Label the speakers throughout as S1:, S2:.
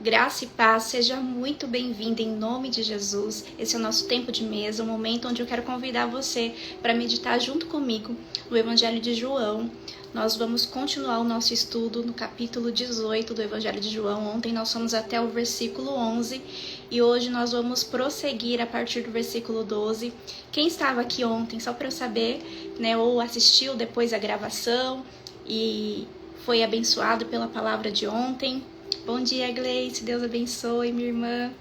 S1: Graça e paz, seja muito bem-vindo em nome de Jesus. Esse é o nosso tempo de mesa, um momento onde eu quero convidar você para meditar junto comigo no Evangelho de João. Nós vamos continuar o nosso estudo no capítulo 18 do Evangelho de João. Ontem nós fomos até o versículo 11 e hoje nós vamos prosseguir a partir do versículo 12. Quem estava aqui ontem, só para eu saber, ou assistiu depois a gravação e foi abençoado pela palavra de ontem. Bom dia, Gleice, Deus abençoe, minha irmã.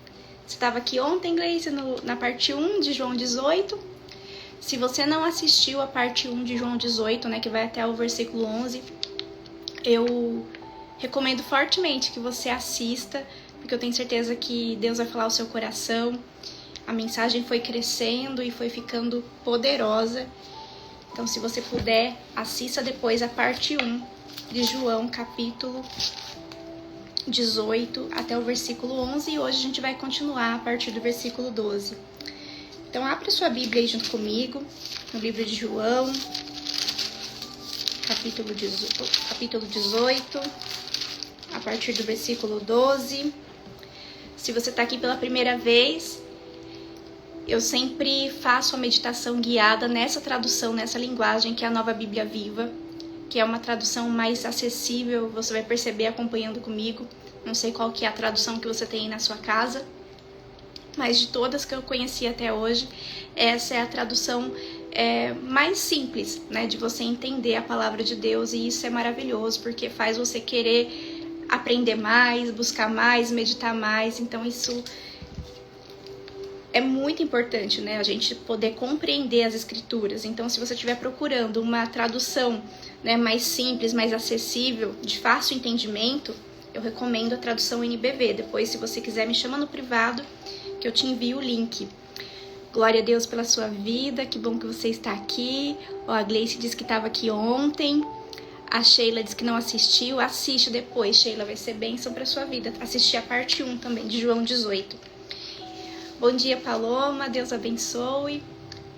S1: Você estava aqui ontem, Gleice, na parte 1 de João 18. Se você não assistiu a parte 1 de João 18, que vai até o versículo 11, eu recomendo fortemente que você assista, porque eu tenho certeza que Deus vai falar ao seu coração. A mensagem foi crescendo e foi ficando poderosa. Então, se você puder, assista depois a parte 1 de João, capítulo 18 até o versículo 11, e hoje a gente vai continuar a partir do versículo 12. Então, abra sua Bíblia aí junto comigo, no livro de João, capítulo 18, a partir do versículo 12. Se você está aqui pela primeira vez, eu sempre faço a meditação guiada nessa tradução, nessa linguagem, que é a Nova Bíblia Viva, que é uma tradução mais acessível, você vai perceber acompanhando comigo. Não sei qual que é a tradução que você tem aí na sua casa, mas de todas que eu conheci até hoje, essa é a tradução mais simples, de você entender a palavra de Deus, e isso é maravilhoso, porque faz você querer aprender mais, buscar mais, meditar mais. Então isso é muito importante, a gente poder compreender as escrituras. Então, se você estiver procurando uma tradução mais simples, mais acessível, de fácil entendimento, eu recomendo a tradução NBV. Depois, se você quiser, me chama no privado, que eu te envio o link. Glória a Deus pela sua vida, que bom que você está aqui. A Gleice disse que estava aqui ontem. A Sheila disse que não assistiu. Assiste depois, Sheila, vai ser bênção para sua vida. Assistir a parte 1 também, de João 18. Bom dia, Paloma, Deus abençoe.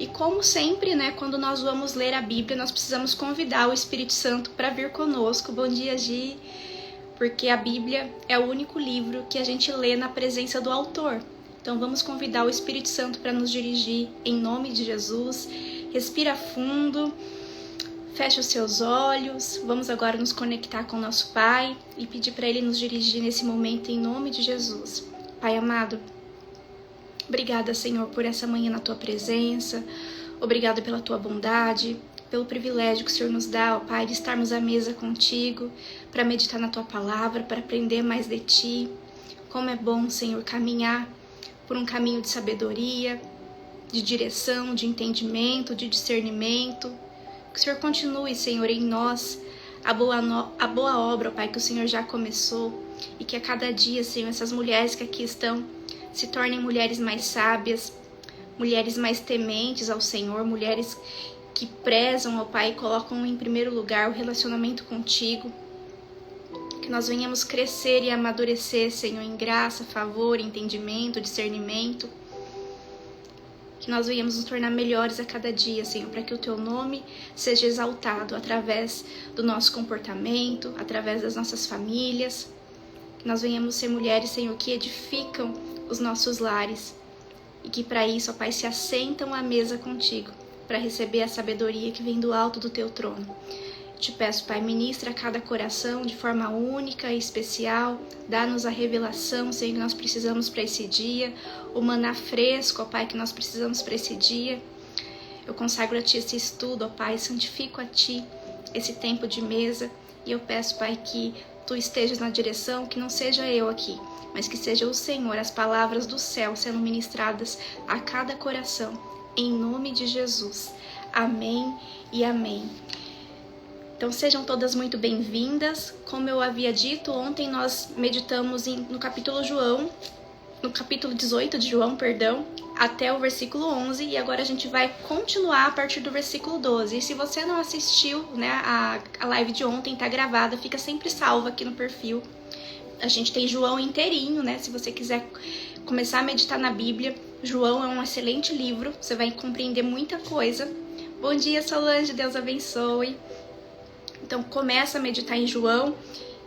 S1: E como sempre, quando nós vamos ler a Bíblia, nós precisamos convidar o Espírito Santo para vir conosco. Bom dia, Gi, porque a Bíblia é o único livro que a gente lê na presença do autor. Então vamos convidar o Espírito Santo para nos dirigir em nome de Jesus. Respira fundo, fecha os seus olhos. Vamos agora nos conectar com o nosso Pai e pedir para Ele nos dirigir nesse momento em nome de Jesus. Pai amado, obrigada, Senhor, por essa manhã na Tua presença. Obrigada pela Tua bondade, pelo privilégio que o Senhor nos dá, ó Pai, de estarmos à mesa contigo, para meditar na Tua palavra, para aprender mais de Ti. Como é bom, Senhor, caminhar por um caminho de sabedoria, de direção, de entendimento, de discernimento. Que o Senhor continue, Senhor, em nós a boa obra, ó Pai, que o Senhor já começou, e que a cada dia, Senhor, essas mulheres que aqui estão se tornem mulheres mais sábias, mulheres mais tementes ao Senhor, mulheres que prezam, ó Pai, e colocam em primeiro lugar o relacionamento contigo. Que nós venhamos crescer e amadurecer, Senhor, em graça, favor, entendimento, discernimento. Que nós venhamos nos tornar melhores a cada dia, Senhor, para que o Teu nome seja exaltado através do nosso comportamento, através das nossas famílias. Que nós venhamos ser mulheres, Senhor, que edificam os nossos lares, e que para isso, ó Pai, se assentam à mesa contigo, para receber a sabedoria que vem do alto do Teu trono. Te peço, Pai, ministra a cada coração de forma única e especial. Dá-nos a revelação, Senhor, que nós precisamos para esse dia. O maná fresco, ó Pai, que nós precisamos para esse dia. Eu consagro a Ti esse estudo, ó Pai. Santifico a Ti esse tempo de mesa. E eu peço, Pai, que Tu estejas na direção, que não seja eu aqui, mas que seja o Senhor, as palavras do céu sendo ministradas a cada coração. Em nome de Jesus. Amém e amém. Então sejam todas muito bem-vindas. Como eu havia dito, ontem nós meditamos no capítulo 18 de João, até o versículo 11, e agora a gente vai continuar a partir do versículo 12. E se você não assistiu, a live de ontem tá gravada, fica sempre salva aqui no perfil. A gente tem João inteirinho, se você quiser começar a meditar na Bíblia. João é um excelente livro, você vai compreender muita coisa. Bom dia, Solange, Deus abençoe. Então começa a meditar em João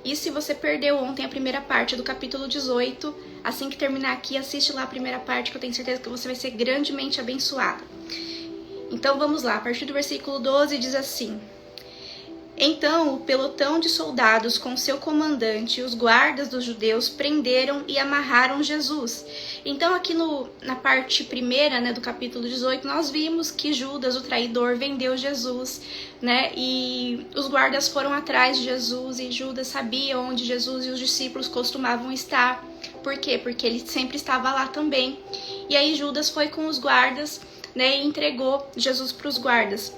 S1: E se você perdeu ontem a primeira parte do capítulo 18, assim que terminar aqui, assiste lá a primeira parte, que eu tenho certeza que você vai ser grandemente abençoado. Então vamos lá, a partir do versículo 12 diz assim: Então o pelotão de soldados com seu comandante e os guardas dos judeus prenderam e amarraram Jesus. Então aqui na parte primeira, né, do capítulo 18, nós vimos que Judas, o traidor, vendeu Jesus, né, e os guardas foram atrás de Jesus e Judas sabia onde Jesus e os discípulos costumavam estar. Por quê? Porque ele sempre estava lá também. E aí Judas foi com os guardas, né, e entregou Jesus para os guardas.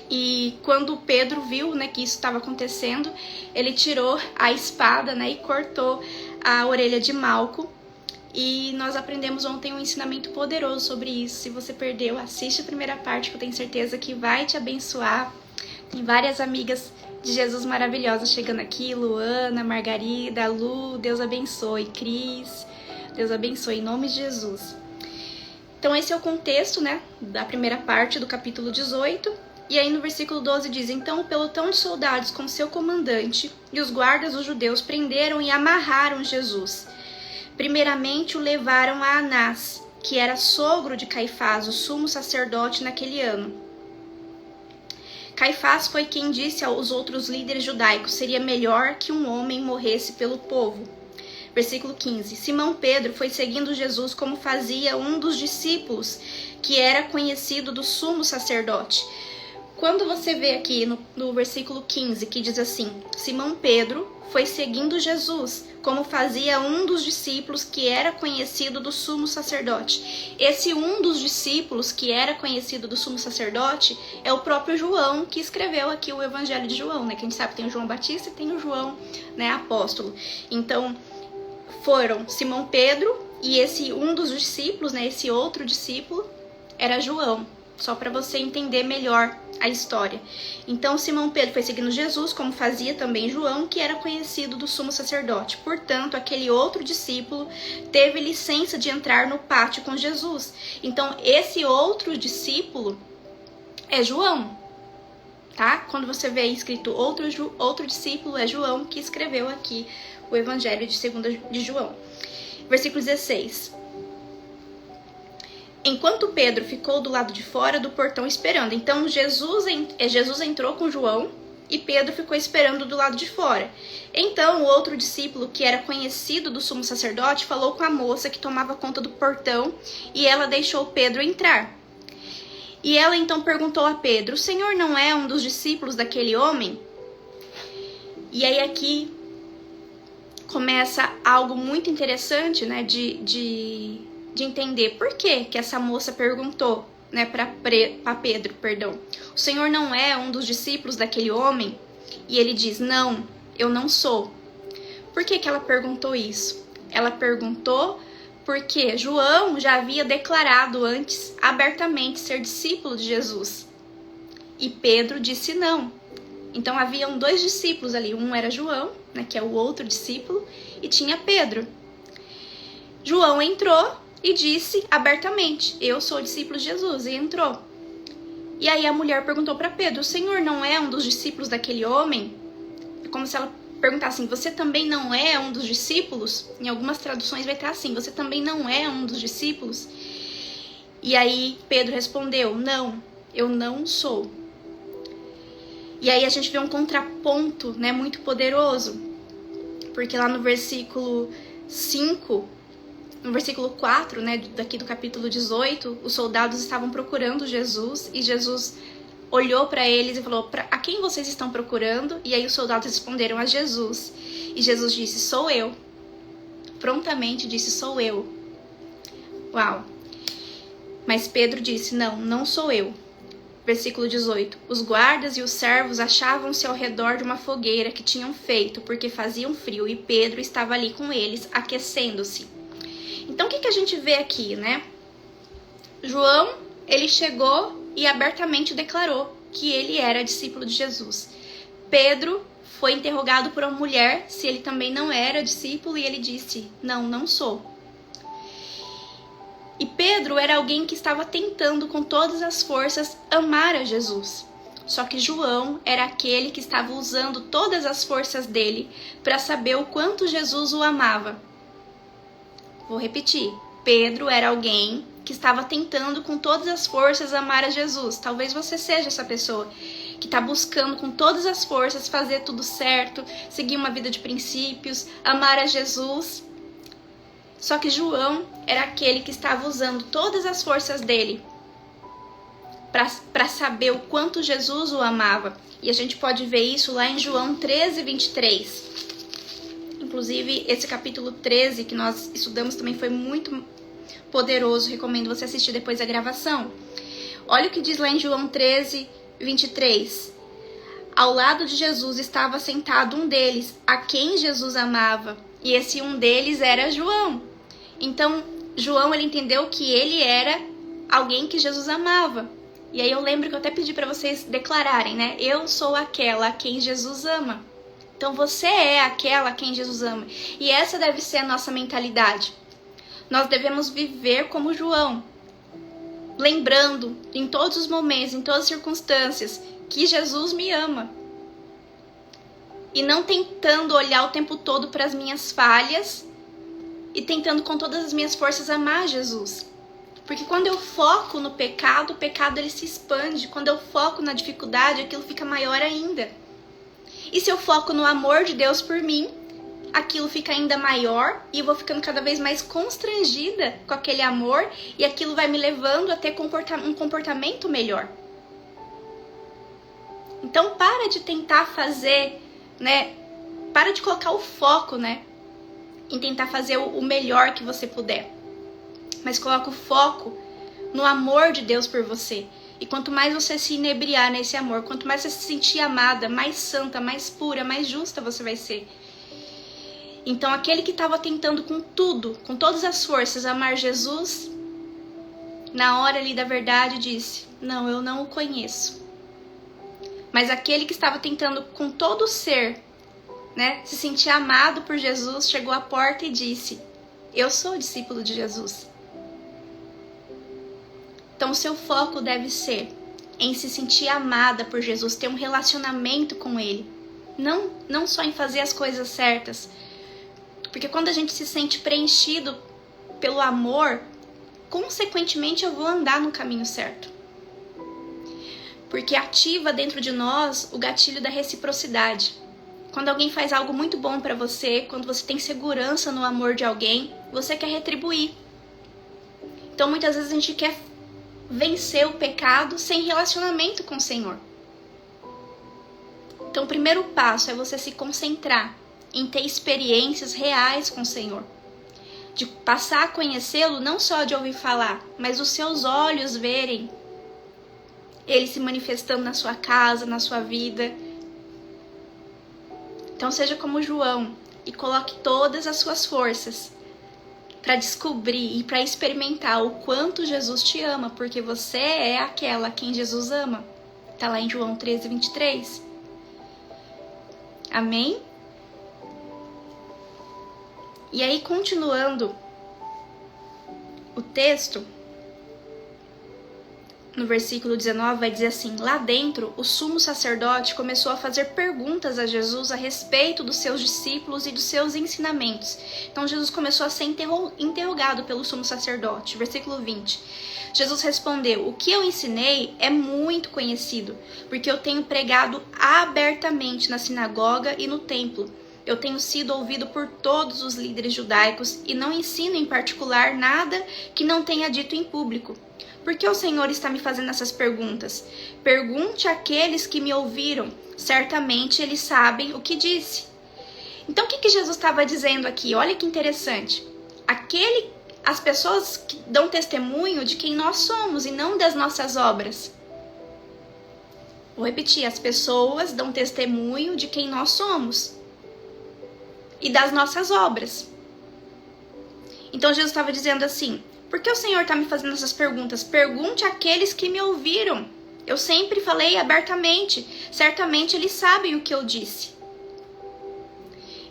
S1: E quando Pedro viu, né, que isso estava acontecendo, ele tirou a espada, né, e cortou a orelha de Malco. E nós aprendemos ontem um ensinamento poderoso sobre isso. Se você perdeu, assiste a primeira parte, que eu tenho certeza que vai te abençoar. Tem várias amigas de Jesus maravilhosas chegando aqui: Luana, Margarida, Lu, Deus abençoe, Cris, Deus abençoe, em nome de Jesus. Então esse é o contexto, né, da primeira parte do capítulo 18. E aí no versículo 12 diz: Então o pelotão de soldados com seu comandante e os guardas dos judeus prenderam e amarraram Jesus. Primeiramente o levaram a Anás, que era sogro de Caifás, o sumo sacerdote naquele ano. Caifás foi quem disse aos outros líderes judaicos: seria melhor que um homem morresse pelo povo. Versículo 15. Simão Pedro foi seguindo Jesus como fazia um dos discípulos, que era conhecido do sumo sacerdote. Quando você vê aqui no versículo 15, que diz assim: Simão Pedro foi seguindo Jesus, como fazia um dos discípulos que era conhecido do sumo sacerdote. Esse um dos discípulos que era conhecido do sumo sacerdote é o próprio João, que escreveu aqui o Evangelho de João, né? Que a gente sabe que tem o João Batista e tem o João, né, apóstolo. Então, foram Simão Pedro e esse um dos discípulos, né, esse outro discípulo, era João. Só para você entender melhor a história. Então Simão Pedro foi seguindo Jesus, como fazia também João, que era conhecido do sumo sacerdote. Portanto, aquele outro discípulo teve licença de entrar no pátio com Jesus. Então esse outro discípulo é João, tá? Quando você vê escrito outro discípulo, é João que escreveu aqui o Evangelho de 2 de João. Versículo 16. Enquanto Pedro ficou do lado de fora do portão esperando. Então Jesus entrou com João e Pedro ficou esperando do lado de fora. Então o outro discípulo, que era conhecido do sumo sacerdote, falou com a moça que tomava conta do portão e ela deixou Pedro entrar. E ela então perguntou a Pedro: o Senhor não é um dos discípulos daquele homem? E aí aqui começa algo muito interessante, né, de entender por que essa moça perguntou, né, para Pedro, perdão. O Senhor não é um dos discípulos daquele homem? E ele diz: não, eu não sou. Por que ela perguntou isso? Ela perguntou porque João já havia declarado antes abertamente ser discípulo de Jesus. E Pedro disse não. Então haviam 2 discípulos ali. Um era João, né, que é o outro discípulo, e tinha Pedro. João entrou e disse abertamente: eu sou discípulo de Jesus, e entrou. E aí a mulher perguntou para Pedro: o Senhor não é um dos discípulos daquele homem? É como se ela perguntasse assim: você também não é um dos discípulos? Em algumas traduções vai estar assim: você também não é um dos discípulos? E aí Pedro respondeu: não, eu não sou. E aí a gente vê um contraponto, né, muito poderoso, porque lá no versículo 5, no versículo 4, né, daqui do capítulo 18, os soldados estavam procurando Jesus e Jesus olhou para eles e falou: a quem vocês estão procurando? E aí os soldados responderam: a Jesus. E Jesus disse: sou eu. Prontamente disse: sou eu. Uau! Mas Pedro disse: não, não sou eu. Versículo 18. Os guardas e os servos achavam-se ao redor de uma fogueira que tinham feito, porque faziam frio, e Pedro estava ali com eles, aquecendo-se. Então, o que a gente vê aqui, né? João, ele chegou e abertamente declarou que ele era discípulo de Jesus. Pedro foi interrogado por uma mulher se ele também não era discípulo, e ele disse: não, não sou. E Pedro era alguém que estava tentando com todas as forças amar a Jesus. Só que João era aquele que estava usando todas as forças dele para saber o quanto Jesus o amava. Vou repetir. Pedro era alguém que estava tentando com todas as forças amar a Jesus. Talvez você seja essa pessoa que está buscando com todas as forças fazer tudo certo, seguir uma vida de princípios, amar a Jesus. Só que João era aquele que estava usando todas as forças dele para saber o quanto Jesus o amava. E a gente pode ver isso lá em João 13, 23. Inclusive, esse capítulo 13 que nós estudamos também foi muito poderoso. Recomendo você assistir depois a gravação. Olha o que diz lá em João 13, 23. Ao lado de Jesus estava sentado um deles, a quem Jesus amava. E esse um deles era João. Então, João, ele entendeu que ele era alguém que Jesus amava. E aí eu lembro que eu até pedi para vocês declararem, né? Eu sou aquela a quem Jesus ama. Então você é aquela a quem Jesus ama. E essa deve ser a nossa mentalidade. Nós devemos viver como João. Lembrando em todos os momentos, em todas as circunstâncias, que Jesus me ama. E não tentando olhar o tempo todo para as minhas falhas e tentando com todas as minhas forças amar Jesus. Porque quando eu foco no pecado, o pecado ele se expande. Quando eu foco na dificuldade, aquilo fica maior ainda. E se eu foco no amor de Deus por mim, aquilo fica ainda maior e eu vou ficando cada vez mais constrangida com aquele amor e aquilo vai me levando a ter um comportamento melhor. Então para de tentar fazer, né? Para de colocar o foco, né? Em tentar fazer o melhor que você puder. Mas coloca o foco no amor de Deus por você. E quanto mais você se inebriar nesse amor, quanto mais você se sentir amada, mais santa, mais pura, mais justa você vai ser. Então aquele que estava tentando com tudo, com todas as forças, amar Jesus, na hora ali da verdade disse, não, eu não o conheço. Mas aquele que estava tentando com todo o ser, né, se sentir amado por Jesus, chegou à porta e disse, eu sou discípulo de Jesus. Então o seu foco deve ser em se sentir amada por Jesus, ter um relacionamento com Ele. Não só em fazer as coisas certas. Porque quando a gente se sente preenchido pelo amor, consequentemente eu vou andar no caminho certo. Porque ativa dentro de nós o gatilho da reciprocidade. Quando alguém faz algo muito bom para você, quando você tem segurança no amor de alguém, você quer retribuir. Então muitas vezes a gente quer vencer o pecado sem relacionamento com o Senhor. Então o primeiro passo é você se concentrar em ter experiências reais com o Senhor. De passar a conhecê-lo não só de ouvir falar, mas os seus olhos verem Ele se manifestando na sua casa, na sua vida. Então seja como João e coloque todas as suas forças para descobrir e para experimentar o quanto Jesus te ama, porque você é aquela a quem Jesus ama. Está lá em João 13, 23. Amém? E aí, continuando o texto, no versículo 19 vai dizer assim, lá dentro o sumo sacerdote começou a fazer perguntas a Jesus a respeito dos seus discípulos e dos seus ensinamentos. Então Jesus começou a ser interrogado pelo sumo sacerdote. Versículo 20. Jesus respondeu, o que eu ensinei é muito conhecido, porque eu tenho pregado abertamente na sinagoga e no templo. Eu tenho sido ouvido por todos os líderes judaicos e não ensino em particular nada que não tenha dito em público. Por que o Senhor está me fazendo essas perguntas? Pergunte àqueles que me ouviram. Certamente eles sabem o que disse. Então o que Jesus estava dizendo aqui? Olha que interessante. As pessoas que dão testemunho de quem nós somos e não das nossas obras. Vou repetir. As pessoas dão testemunho de quem nós somos e das nossas obras. Então Jesus estava dizendo assim, por que o Senhor está me fazendo essas perguntas? Pergunte àqueles que me ouviram. Eu sempre falei abertamente. Certamente eles sabem o que eu disse.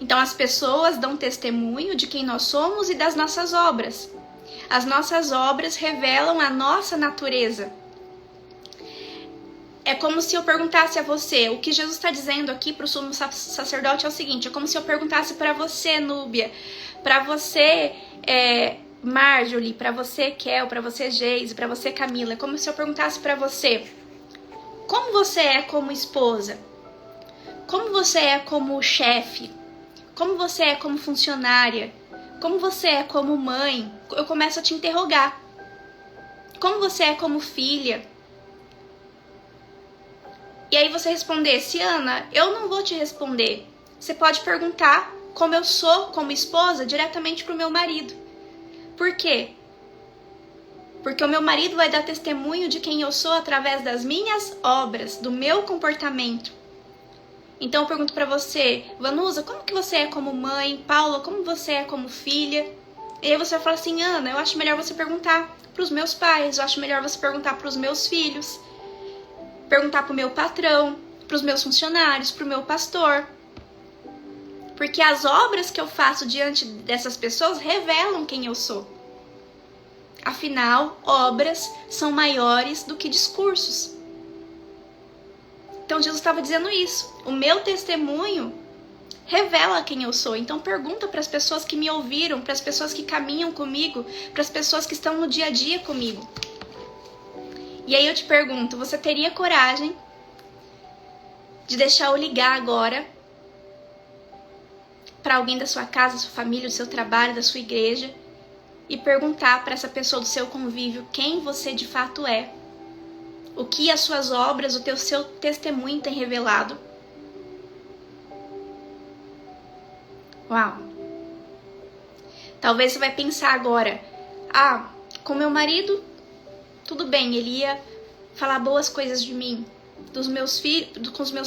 S1: Então as pessoas dão testemunho de quem nós somos e das nossas obras. As nossas obras revelam a nossa natureza. É como se eu perguntasse a você, o que Jesus está dizendo aqui para o sumo sacerdote é o seguinte, é como se eu perguntasse para você, Núbia, para você, Marjorie, para você, Kel, para você, Geise, para você, Camila, é como se eu perguntasse para você, como você é como esposa? Como você é como chefe? Como você é como funcionária? Como você é como mãe? Eu começo a te interrogar. Como você é como filha? E aí você respondesse, Ana, eu não vou te responder. Você pode perguntar como eu sou como esposa diretamente para o meu marido. Por quê? Porque o meu marido vai dar testemunho de quem eu sou através das minhas obras, do meu comportamento. Então eu pergunto para você, Vanusa, como que você é como mãe? Paula, como você é como filha? E aí você vai falar assim, Ana, eu acho melhor você perguntar para os meus pais, eu acho melhor você perguntar para os meus filhos. Perguntar pro meu patrão, pros meus funcionários, pro meu pastor. Porque as obras que eu faço diante dessas pessoas revelam quem eu sou. Afinal, obras são maiores do que discursos. Então Jesus estava dizendo isso. O meu testemunho revela quem eu sou. Então pergunta para as pessoas que me ouviram, para as pessoas que caminham comigo, para as pessoas que estão no dia a dia comigo. E aí eu te pergunto, você teria coragem de deixar eu ligar agora para alguém da sua casa, da sua família, do seu trabalho, da sua igreja e perguntar para essa pessoa do seu convívio quem você de fato é? O que as suas obras, o seu testemunho tem revelado? Uau! Talvez você vai pensar agora, com meu marido tudo bem, ele ia falar boas coisas de mim. Com os meus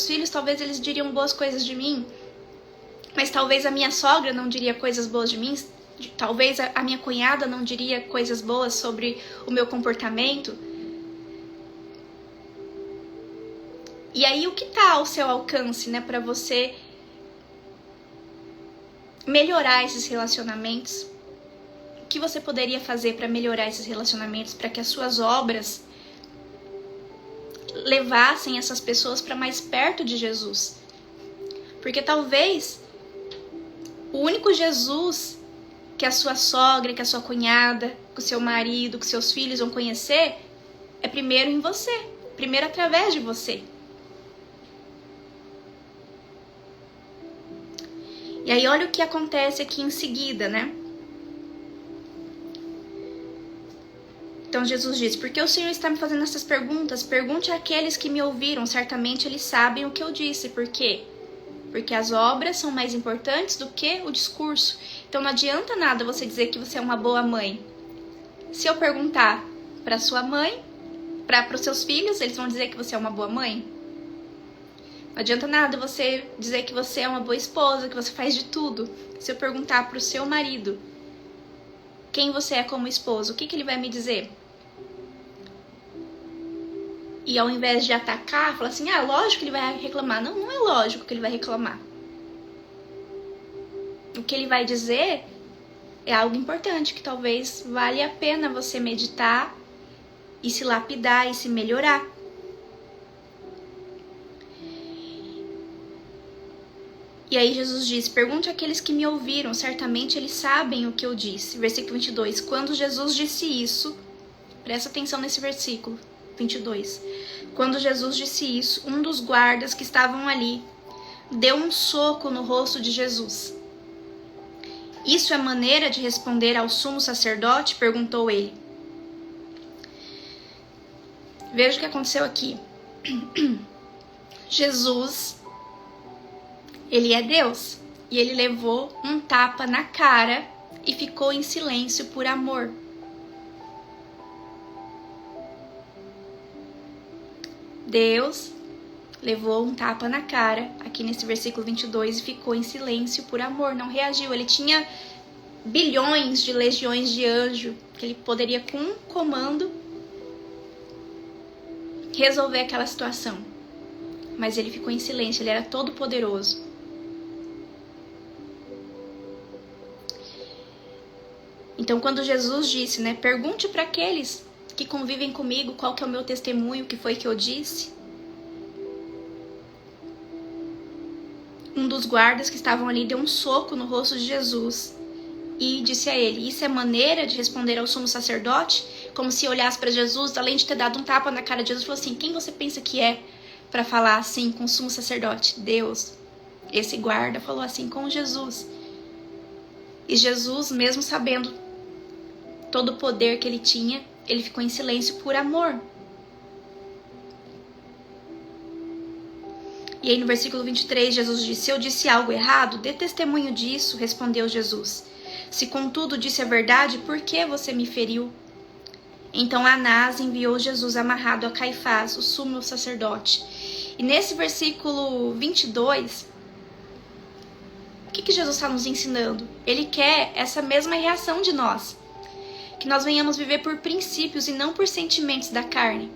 S1: filhos, talvez eles diriam boas coisas de mim. Mas talvez a minha sogra não diria coisas boas de mim. Talvez a minha cunhada não diria coisas boas sobre o meu comportamento. E aí, o que está ao seu alcance, né, para você melhorar esses relacionamentos? O que você poderia fazer para melhorar esses relacionamentos, para que as suas obras levassem essas pessoas para mais perto de Jesus? Porque talvez o único Jesus que a sua sogra, que a sua cunhada, que o seu marido, que seus filhos vão conhecer é primeiro em você, primeiro através de você. E aí olha o que acontece aqui em seguida, né? Então Jesus diz, porque o Senhor está me fazendo essas perguntas? Pergunte àqueles que me ouviram, certamente eles sabem o que eu disse. Por quê? Porque as obras são mais importantes do que o discurso. Então não adianta nada você dizer que você é uma boa mãe. Se eu perguntar para sua mãe, para os seus filhos, eles vão dizer que você é uma boa mãe? Não adianta nada você dizer que você é uma boa esposa, que você faz de tudo. Se eu perguntar para o seu marido quem você é como esposa, o que ele vai me dizer? E ao invés de atacar, falar assim, lógico que ele vai reclamar. Não, não é lógico que ele vai reclamar. O que ele vai dizer é algo importante, que talvez valha a pena você meditar e se lapidar e se melhorar. E aí Jesus diz, pergunte àqueles que me ouviram, certamente eles sabem o que eu disse. Versículo 22, quando Jesus disse isso, presta atenção nesse versículo 22. Quando Jesus disse isso, um dos guardas que estavam ali deu um soco no rosto de Jesus. Isso é maneira de responder ao sumo sacerdote? Perguntou ele. Veja o que aconteceu aqui. Jesus, ele é Deus, e ele levou um tapa na cara e ficou em silêncio por amor. Deus levou um tapa na cara, aqui nesse versículo 22, e ficou em silêncio por amor, não reagiu. Ele tinha bilhões de legiões de anjo, que ele poderia, com um comando, resolver aquela situação. Mas ele ficou em silêncio, ele era todo poderoso. Então, quando Jesus disse, pergunte para aqueles que convivem comigo qual que é o meu testemunho, o que foi que eu disse. um dos guardas que estavam ali deu um soco no rosto de Jesus e disse a ele: isso é maneira de responder ao sumo sacerdote? Como se olhasse para Jesus, além de ter dado um tapa na cara de Jesus, falou assim: quem você pensa que é para falar assim com o sumo sacerdote? Deus. Esse guarda falou assim com Jesus. E Jesus, mesmo sabendo todo o poder que ele tinha, ele ficou em silêncio por amor. E aí no versículo 23, Jesus disse: se eu disse algo errado, dê testemunho disso, respondeu Jesus. Se contudo disse a verdade, por que você me feriu? Então Anás enviou Jesus amarrado a Caifás, o sumo sacerdote. E nesse versículo 22, o que Jesus está nos ensinando? Ele quer essa mesma reação de nós. Que nós venhamos viver por princípios e não por sentimentos da carne.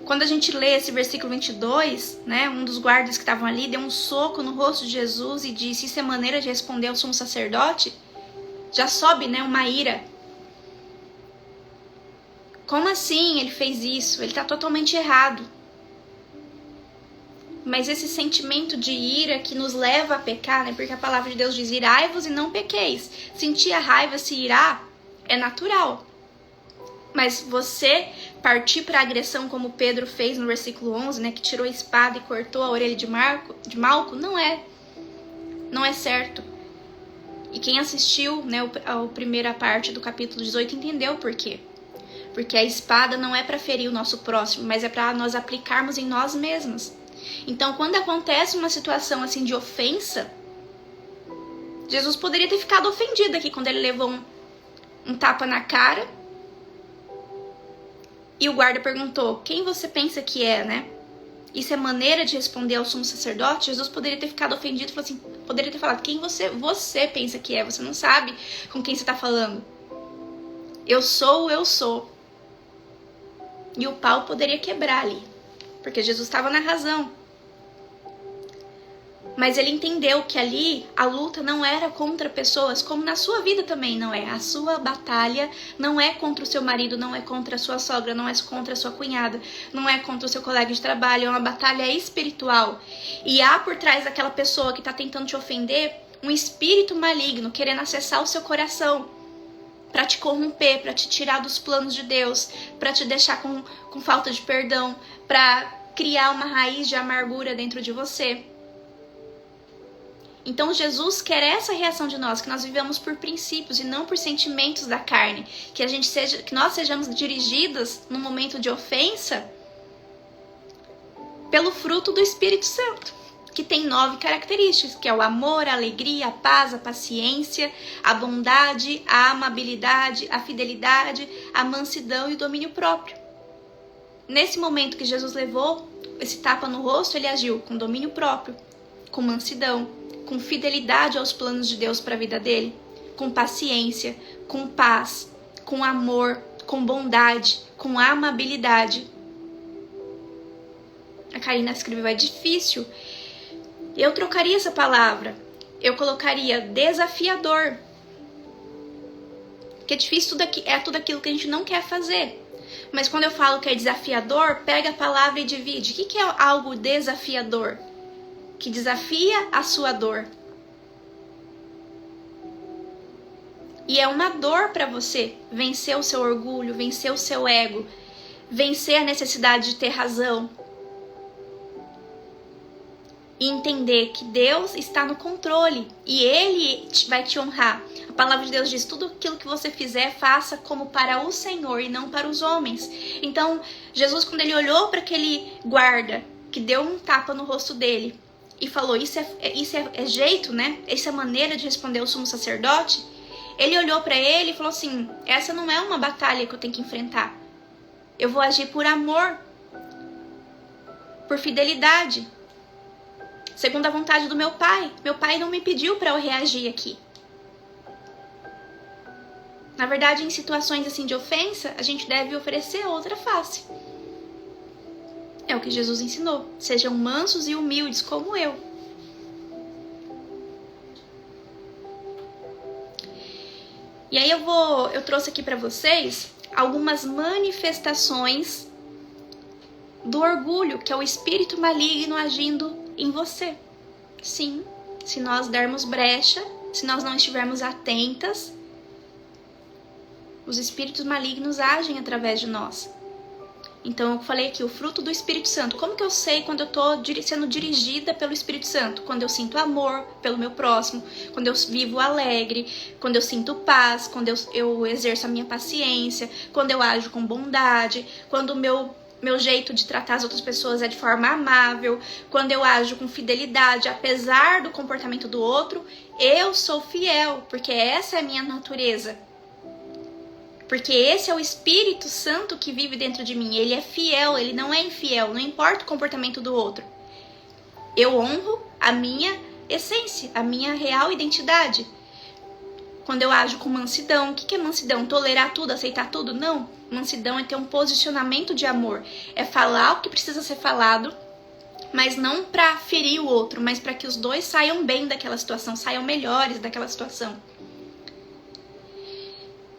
S1: Quando a gente lê esse versículo 22, né, um dos guardas que estavam ali deu um soco no rosto de Jesus e disse: isso é maneira de responder ao sumo sacerdote? Já sobe, né, uma ira. Como assim ele fez isso? Ele está totalmente errado. Mas esse sentimento de ira que nos leva a pecar, né, porque a palavra de Deus diz: irai-vos e não pequeis. Sentir a raiva, se irar, é natural. Mas você partir para a agressão como Pedro fez no versículo 11, né, que tirou a espada e cortou a orelha de Malco, não é certo. E quem assistiu, né, a primeira parte do capítulo 18 entendeu por quê. Porque a espada não é para ferir o nosso próximo, mas é para nós aplicarmos em nós mesmos. Então, quando acontece uma situação assim de ofensa, Jesus poderia ter ficado ofendido aqui quando ele levou um tapa na cara. E o guarda perguntou: quem você pensa que é, né? Isso é maneira de responder ao sumo sacerdote? Jesus poderia ter ficado ofendido e poderia ter falado: quem você pensa que é? Você não sabe com quem você está falando. Eu sou. E o pau poderia quebrar ali, porque Jesus estava na razão. Mas ele entendeu que ali a luta não era contra pessoas, como na sua vida também não é. A sua batalha não é contra o seu marido, não é contra a sua sogra, não é contra a sua cunhada, não é contra o seu colega de trabalho, é uma batalha espiritual. E há por trás daquela pessoa que está tentando te ofender um espírito maligno querendo acessar o seu coração para te corromper, para te tirar dos planos de Deus, para te deixar com falta de perdão, para criar uma raiz de amargura dentro de você. Então Jesus quer essa reação de nós, que nós vivamos por princípios e não por sentimentos da carne, que nós sejamos dirigidos no momento de ofensa pelo fruto do Espírito Santo, que tem 9 características, que é o amor, a alegria, a paz, a paciência, a bondade, a amabilidade, a fidelidade, a mansidão e o domínio próprio. Nesse momento que Jesus levou esse tapa no rosto, ele agiu com domínio próprio, com mansidão, com fidelidade aos planos de Deus para a vida dele, com paciência, com paz, com amor, com bondade, com amabilidade. A Karina escreveu: é difícil. Eu trocaria essa palavra. Eu colocaria desafiador. Porque difícil é tudo aquilo que a gente não quer fazer. Mas quando eu falo que é desafiador, pega a palavra e divide. O que é algo desafiador? Que desafia a sua dor. E é uma dor para você vencer o seu orgulho, vencer o seu ego, vencer a necessidade de ter razão. E entender que Deus está no controle e Ele vai te honrar. A palavra de Deus diz: tudo aquilo que você fizer, faça como para o Senhor e não para os homens. Então, Jesus, quando ele olhou para aquele guarda que deu um tapa no rosto dele e falou: isso é jeito, né? Essa é a maneira de responder ao sumo sacerdote. Ele olhou para ele e falou assim: essa não é uma batalha que eu tenho que enfrentar. Eu vou agir por amor, por fidelidade, segundo a vontade do meu pai. Meu pai não me pediu para eu reagir aqui. Na verdade, em situações assim de ofensa, a gente deve oferecer outra face. É o que Jesus ensinou. Sejam mansos e humildes como eu. E aí eu trouxe aqui para vocês algumas manifestações do orgulho, que é o espírito maligno agindo em você. Sim, se nós dermos brecha, se nós não estivermos atentas, os espíritos malignos agem através de nós. Então eu falei aqui, o fruto do Espírito Santo. Como que eu sei quando eu estou sendo dirigida pelo Espírito Santo? Quando eu sinto amor pelo meu próximo, quando eu vivo alegre, quando eu sinto paz, quando eu exerço a minha paciência, quando eu ajo com bondade, quando o meu jeito de tratar as outras pessoas é de forma amável, quando eu ajo com fidelidade, apesar do comportamento do outro, eu sou fiel, porque essa é a minha natureza. Porque esse é o Espírito Santo que vive dentro de mim. Ele é fiel, ele não é infiel, não importa o comportamento do outro. Eu honro a minha essência, a minha real identidade. Quando eu ajo com mansidão, o que é mansidão? Tolerar tudo, aceitar tudo? Não. Mansidão é ter um posicionamento de amor. É falar o que precisa ser falado, mas não para ferir o outro, mas para que os dois saiam bem daquela situação, saiam melhores daquela situação.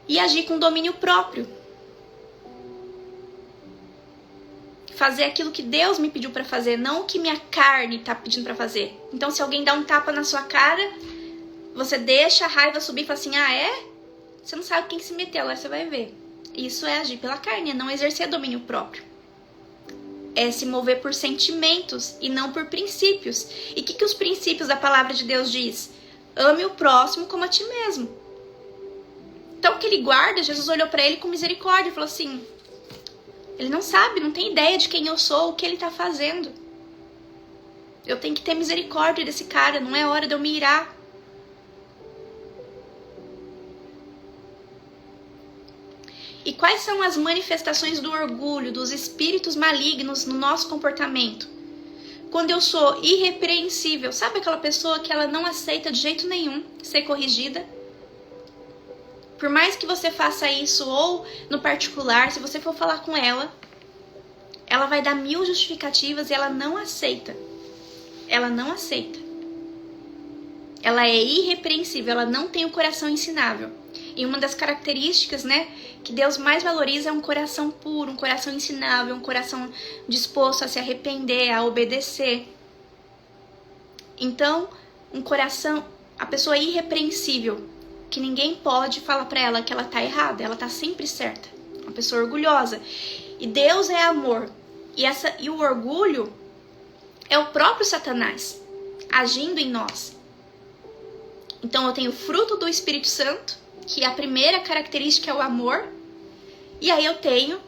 S1: E agir com domínio próprio. Fazer aquilo que Deus me pediu para fazer, não o que minha carne está pedindo para fazer. Então, se alguém dá um tapa na sua cara, você deixa a raiva subir e fala assim, ah, é? Você não sabe quem se meteu, agora você vai ver. Isso é agir pela carne, é não exercer domínio próprio. É se mover por sentimentos e não por princípios. E o que os princípios da palavra de Deus diz? Ame o próximo como a ti mesmo. Então, o que ele guarda, Jesus olhou para ele com misericórdia e falou assim, ele não sabe, não tem ideia de quem eu sou, o que ele está fazendo. Eu tenho que ter misericórdia desse cara, não é hora de eu me irar. E quais são as manifestações do orgulho, dos espíritos malignos no nosso comportamento? Quando eu sou irrepreensível, sabe aquela pessoa que ela não aceita de jeito nenhum ser corrigida? Por mais que você faça isso ou no particular, se você for falar com ela, ela vai dar 1000 justificativas e ela não aceita. Ela não aceita. Ela é irrepreensível, ela não tem o coração ensinável. E uma das características, que Deus mais valoriza é um coração puro, um coração ensinável, um coração disposto a se arrepender, a obedecer. Então, a pessoa irrepreensível, que ninguém pode falar pra ela que ela tá errada, ela tá sempre certa. Uma pessoa orgulhosa. E Deus é amor. E o orgulho é o próprio Satanás agindo em nós. Então eu tenho o fruto do Espírito Santo, que a primeira característica é o amor. E aí eu tenho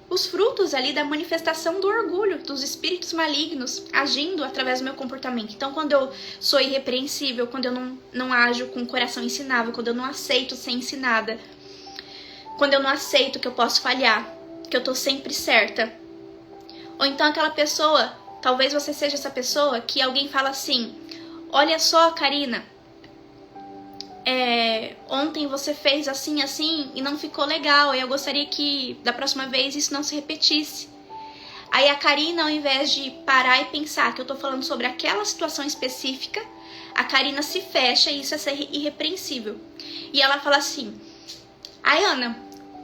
S1: os frutos ali da manifestação do orgulho, dos espíritos malignos agindo através do meu comportamento. Então, quando eu sou irrepreensível, quando eu não ajo com o coração ensinável, quando eu não aceito ser ensinada, quando eu não aceito que eu posso falhar, que eu tô sempre certa. Ou então aquela pessoa, talvez você seja essa pessoa que alguém fala assim, olha só, Karina, ontem você fez assim, assim e não ficou legal. Eu gostaria que da próxima vez isso não se repetisse. Aí a Karina, ao invés de parar e pensar que eu tô falando sobre aquela situação específica, a Karina se fecha e isso é ser irrepreensível. E ela fala assim, ai Ana,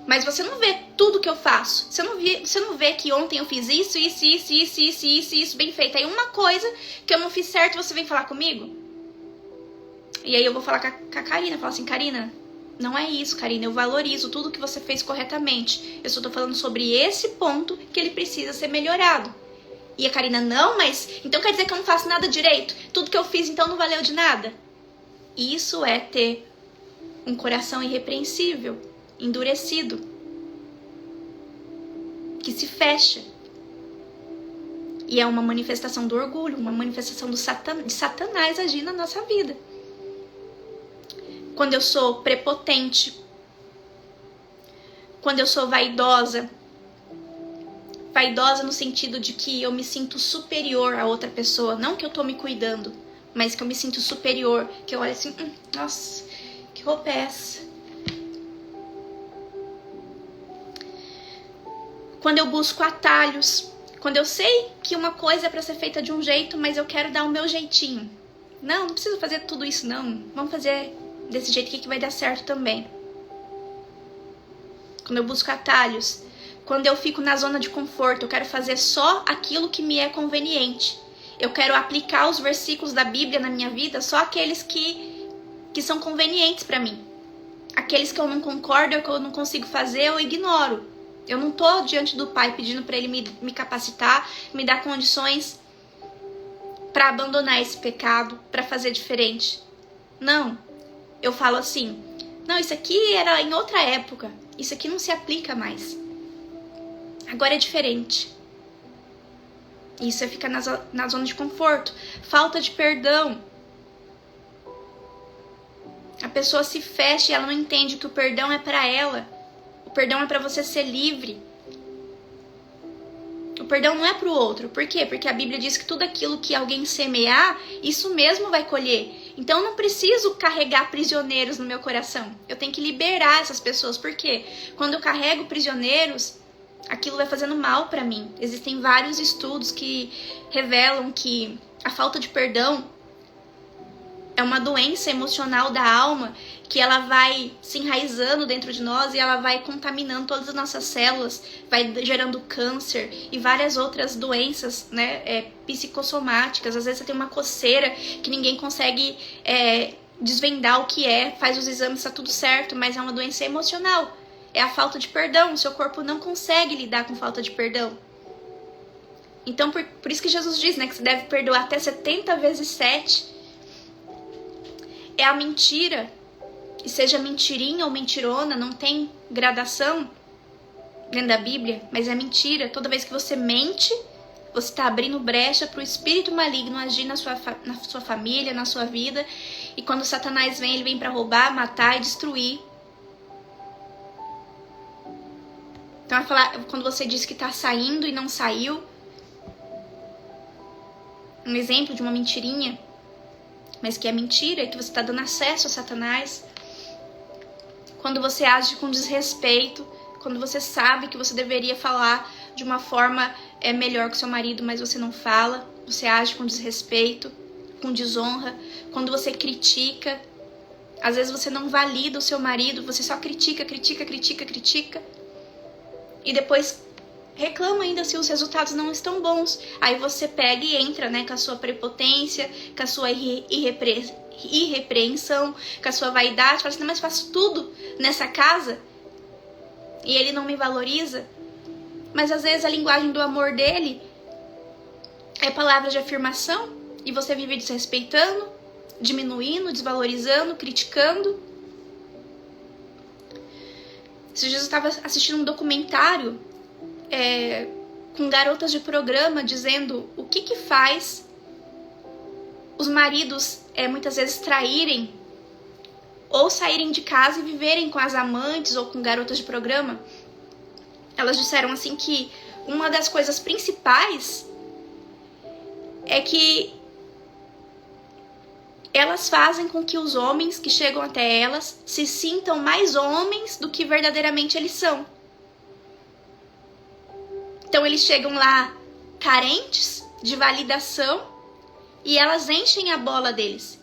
S1: mas você não vê tudo que eu faço. Você não vê que ontem eu fiz isso bem feito. Aí uma coisa que eu não fiz certo, você vem falar comigo? E aí eu vou falar com a Karina, falar assim, Karina, não é isso, Karina, eu valorizo tudo que você fez corretamente. Eu só tô falando sobre esse ponto que ele precisa ser melhorado. E a Karina, não, mas então quer dizer que eu não faço nada direito? Tudo que eu fiz então não valeu de nada? Isso é ter um coração irrepreensível, endurecido, que se fecha. E é uma manifestação do orgulho, uma manifestação de Satanás agir na nossa vida. Quando eu sou prepotente, quando eu sou vaidosa no sentido de que eu me sinto superior a outra pessoa, não que eu tô me cuidando, mas que eu me sinto superior, que eu olho assim, nossa, que roupa é essa? Quando eu busco atalhos, quando eu sei que uma coisa é para ser feita de um jeito, mas eu quero dar o meu jeitinho. Não preciso fazer tudo isso não, vamos fazer desse jeito aqui que vai dar certo também. Quando eu busco atalhos, quando eu fico na zona de conforto, eu quero fazer só aquilo que me é conveniente. Eu quero aplicar os versículos da Bíblia na minha vida, só aqueles que são convenientes para mim. Aqueles que eu não concordo, ou que eu não consigo fazer, eu ignoro. Eu não tô diante do Pai pedindo para Ele me capacitar, me dar condições para abandonar esse pecado, para fazer diferente. Não. Eu falo assim, não, isso aqui era em outra época. Isso aqui não se aplica mais. Agora é diferente. Isso é ficar na zona de conforto. Falta de perdão. A pessoa se fecha e ela não entende que o perdão é para ela. O perdão é para você ser livre. O perdão não é para o outro. Por quê? Porque a Bíblia diz que tudo aquilo que alguém semear, isso mesmo vai colher. Então eu não preciso carregar prisioneiros no meu coração. Eu tenho que liberar essas pessoas. Por quê? Quando eu carrego prisioneiros, aquilo vai fazendo mal para mim. Existem vários estudos que revelam que a falta de perdão é uma doença emocional da alma, que ela vai se enraizando dentro de nós e ela vai contaminando todas as nossas células, vai gerando câncer e várias outras doenças, né, psicossomáticas. Às vezes você tem uma coceira que ninguém consegue desvendar o que é, faz os exames, tá tudo certo, mas é uma doença emocional. É a falta de perdão, o seu corpo não consegue lidar com falta de perdão. Então, por isso que Jesus diz, né, que você deve perdoar até 70 vezes 7. É a mentira, e seja mentirinha ou mentirona, não tem gradação dentro da Bíblia, mas é mentira. Toda vez que você mente, você está abrindo brecha para o espírito maligno agir na sua família, na sua vida. E quando Satanás vem, ele vem para roubar, matar e destruir. Então, vai falar, quando você diz que está saindo e não saiu, um exemplo de uma mentirinha, mas que é mentira, que você está dando acesso a Satanás. Quando você age com desrespeito, quando você sabe que você deveria falar de uma forma melhor que seu marido, mas você não fala, você age com desrespeito, com desonra. Quando você critica, às vezes você não valida o seu marido, você só critica, e depois reclama ainda se os resultados não estão bons. Aí você pega e entra, né, com a sua prepotência, com a sua irrepreensão, com a sua vaidade, fala assim, não, mas faço tudo nessa casa e ele não me valoriza. Mas às vezes a linguagem do amor dele é palavra de afirmação e você vive desrespeitando, diminuindo, desvalorizando, criticando. Esses dias eu estava assistindo um documentário com garotas de programa dizendo o que faz os maridos muitas vezes traírem ou saírem de casa e viverem com as amantes ou com garotas de programa. Elas disseram assim que uma das coisas principais é que elas fazem com que os homens que chegam até elas se sintam mais homens do que verdadeiramente eles são. Então eles chegam lá carentes de validação e elas enchem a bola deles.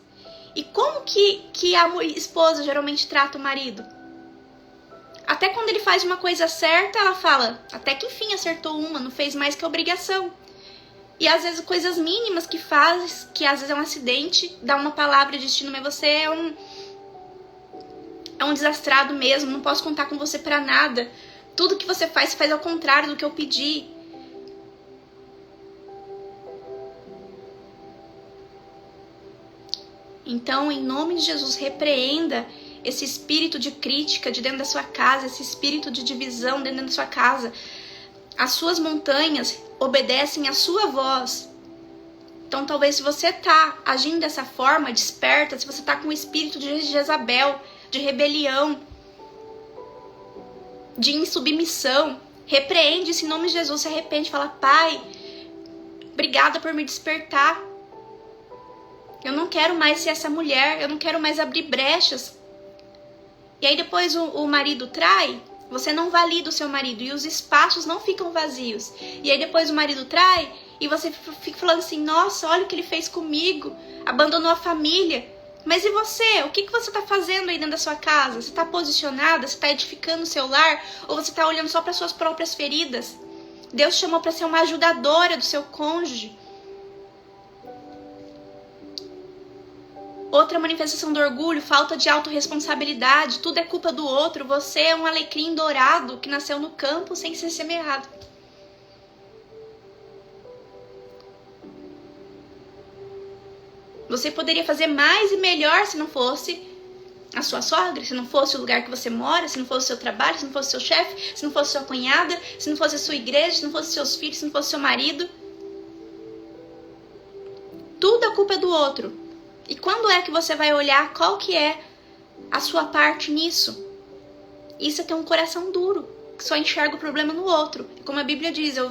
S1: E como que a esposa geralmente trata o marido? Até quando ele faz uma coisa certa, ela fala, até que enfim acertou uma, não fez mais que a obrigação. E às vezes coisas mínimas que faz, que às vezes é um acidente, dá uma palavra de destino, mas você é um desastrado mesmo, não posso contar com você pra nada. Tudo que você faz ao contrário do que eu pedi. Então, em nome de Jesus, repreenda esse espírito de crítica de dentro da sua casa, esse espírito de divisão dentro da sua casa. As suas montanhas obedecem à sua voz. Então, talvez se você está agindo dessa forma, desperta, se você está com o espírito de Jezabel, de rebelião, de insubmissão, repreende-se em nome de Jesus, se arrepende, fala, Pai, obrigada por me despertar. Eu não quero mais ser essa mulher, eu não quero mais abrir brechas. E aí depois o marido trai, você não valida o seu marido e os espaços não ficam vazios. E aí depois o marido trai e você fica falando assim, nossa, olha o que ele fez comigo, abandonou a família. Mas e você? O que você está fazendo aí dentro da sua casa? Você está posicionada? Você está edificando o seu lar? Ou você está olhando só para suas próprias feridas? Deus chamou para ser uma ajudadora do seu cônjuge. Outra manifestação do orgulho, falta de autorresponsabilidade, tudo é culpa do outro, você é um alecrim dourado que nasceu no campo sem ser semeado. Você poderia fazer mais e melhor se não fosse a sua sogra, se não fosse o lugar que você mora, se não fosse o seu trabalho, se não fosse o seu chefe, se não fosse a sua cunhada, se não fosse a sua igreja, se não fosse seus filhos, se não fosse seu marido. Tudo a culpa é do outro. E quando é que você vai olhar qual que é a sua parte nisso? Isso é ter um coração duro, que só enxerga o problema no outro. Como a Bíblia diz, eu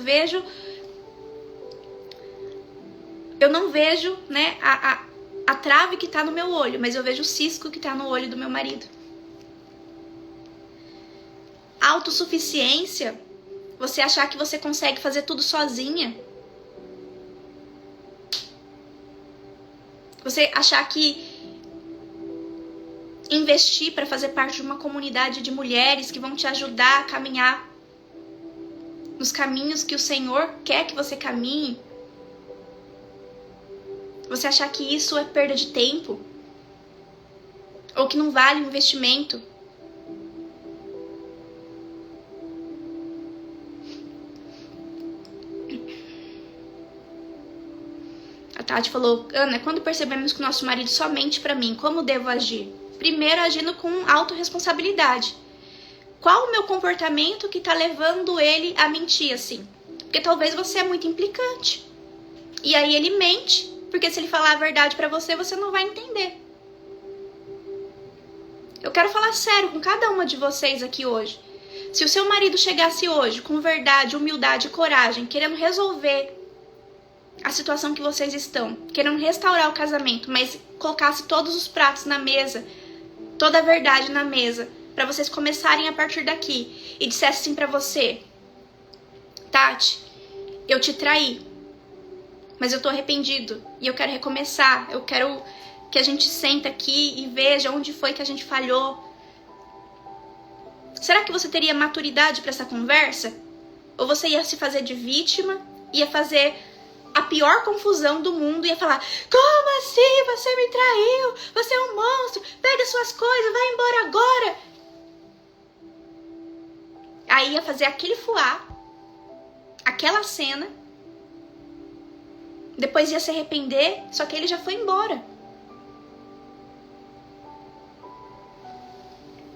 S1: não vejo, né, a trave que está no meu olho, mas eu vejo o cisco que está no olho do meu marido. Autossuficiência, você achar que você consegue fazer tudo sozinha. Você achar que investir para fazer parte de uma comunidade de mulheres que vão te ajudar a caminhar nos caminhos que o Senhor quer que você caminhe. Você achar que isso é perda de tempo. Ou que não vale o investimento. A Tati falou, Ana, quando percebemos que o nosso marido só mente pra mim, como devo agir? Primeiro, agindo com autorresponsabilidade. Qual o meu comportamento que tá levando ele a mentir assim? Porque talvez você é muito implicante. E aí ele mente, porque se ele falar a verdade pra você, você não vai entender. Eu quero falar sério com cada uma de vocês aqui hoje. Se o seu marido chegasse hoje com verdade, humildade e coragem, querendo resolver a situação que vocês estão, querendo restaurar o casamento, mas colocasse todos os pratos na mesa, toda a verdade na mesa, pra vocês começarem a partir daqui, e dissesse assim pra você, Tati, eu te traí, mas eu tô arrependido, e eu quero recomeçar, eu quero que a gente senta aqui e veja onde foi que a gente falhou. Será que você teria maturidade pra essa conversa? Ou você ia se fazer de vítima, ia fazer a pior confusão do mundo, ia falar, como assim? Você me traiu, você é um monstro, pega suas coisas, vai embora agora. Aí ia fazer aquele fuá, aquela cena, depois ia se arrepender, só que ele já foi embora.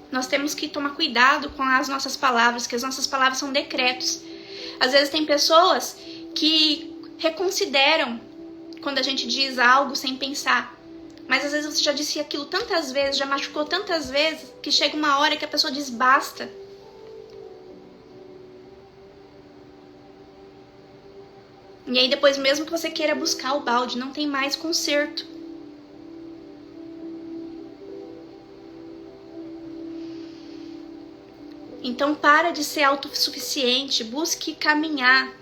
S1: Nós temos que tomar cuidado com as nossas palavras, que as nossas palavras são decretos. Às vezes tem pessoas que reconsideram quando a gente diz algo sem pensar. Mas às vezes você já disse aquilo tantas vezes, já machucou tantas vezes, que chega uma hora que a pessoa diz basta. E aí depois, mesmo que você queira buscar o balde, não tem mais conserto. Então para de ser autossuficiente, busque caminhar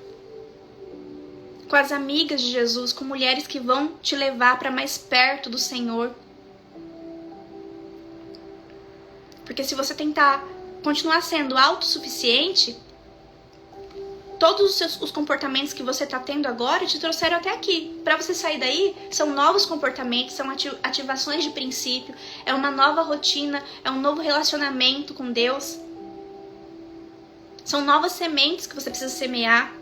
S1: com as amigas de Jesus, com mulheres que vão te levar para mais perto do Senhor. Porque se você tentar continuar sendo autossuficiente, todos os comportamentos que você está tendo agora te trouxeram até aqui. Para você sair daí, são novos comportamentos, são ativações de princípio, é uma nova rotina, é um novo relacionamento com Deus. São novas sementes que você precisa semear.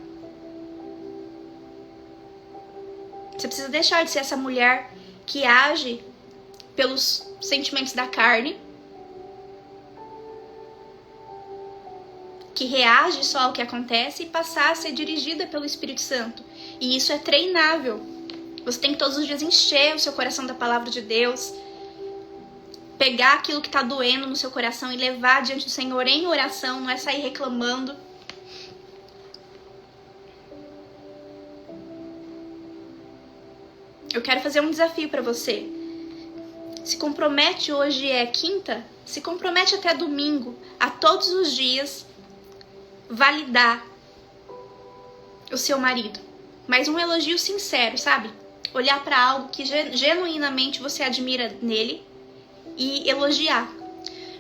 S1: Você precisa deixar de ser essa mulher que age pelos sentimentos da carne, que reage só ao que acontece e passar a ser dirigida pelo Espírito Santo. E isso é treinável. Você tem que todos os dias encher o seu coração da palavra de Deus, pegar aquilo que está doendo no seu coração e levar diante do Senhor em oração, não é sair reclamando. Eu quero fazer um desafio para você. Se compromete, hoje é quinta, se compromete até domingo, a todos os dias, validar o seu marido. Mas um elogio sincero, sabe? Olhar para algo que genuinamente você admira nele e elogiar.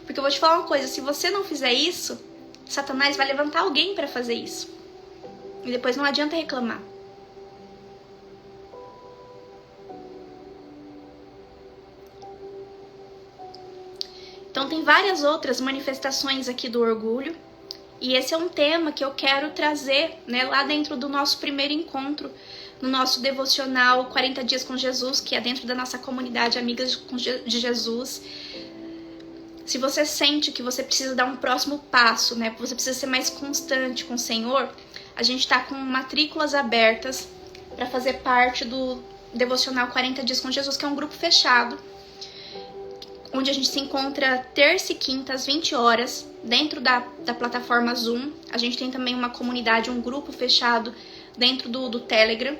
S1: Porque eu vou te falar uma coisa, se você não fizer isso, Satanás vai levantar alguém para fazer isso. E depois não adianta reclamar. Então tem várias outras manifestações aqui do orgulho. E esse é um tema que eu quero trazer, né, lá dentro do nosso primeiro encontro, no nosso devocional 40 Dias com Jesus, que é dentro da nossa comunidade Amigas de Jesus. Se você sente que você precisa dar um próximo passo, né, você precisa ser mais constante com o Senhor, a gente está com matrículas abertas para fazer parte do devocional 40 Dias com Jesus, que é um grupo fechado, onde a gente se encontra terça e quinta às 20 horas, dentro da plataforma Zoom. A gente tem também uma comunidade, um grupo fechado dentro do Telegram.